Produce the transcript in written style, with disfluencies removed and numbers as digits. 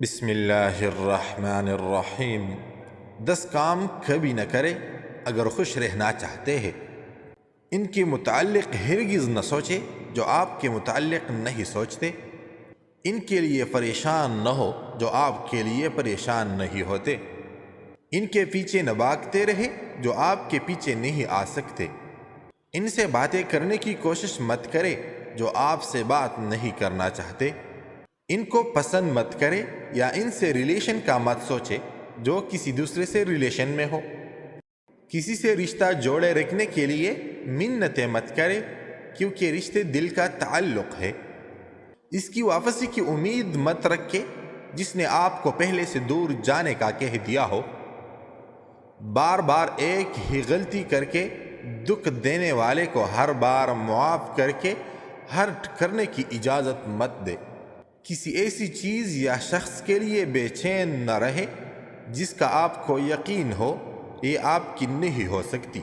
بسم اللہ الرحمن الرحیم 10 کام کبھی نہ کرے اگر خوش رہنا چاہتے ہیں۔ ان کے متعلق ہرگز نہ سوچے جو آپ کے متعلق نہیں سوچتے۔ ان کے لیے پریشان نہ ہو جو آپ کے لیے پریشان نہیں ہوتے۔ ان کے پیچھے نہ بھاگتے رہے جو آپ کے پیچھے نہیں آ سکتے۔ ان سے باتیں کرنے کی کوشش مت کرے جو آپ سے بات نہیں کرنا چاہتے۔ ان کو پسند مت کرے یا ان سے ریلیشن کا مت سوچے جو کسی دوسرے سے ریلیشن میں ہو۔ کسی سے رشتہ جوڑے رکھنے کے لیے منتیں مت کرے کیونکہ رشتے دل کا تعلق ہے۔ اس کی واپسی کی امید مت رکھے جس نے آپ کو پہلے سے دور جانے کا کہہ دیا ہو۔ بار بار ایک ہی غلطی کر کے دکھ دینے والے کو ہر بار معاف کر کے ہرٹ کرنے کی اجازت مت دے۔ کسی ایسی چیز یا شخص کے لیے بے چین نہ رہے جس کا آپ کو یقین ہو یہ آپ کی نہیں ہو سکتی۔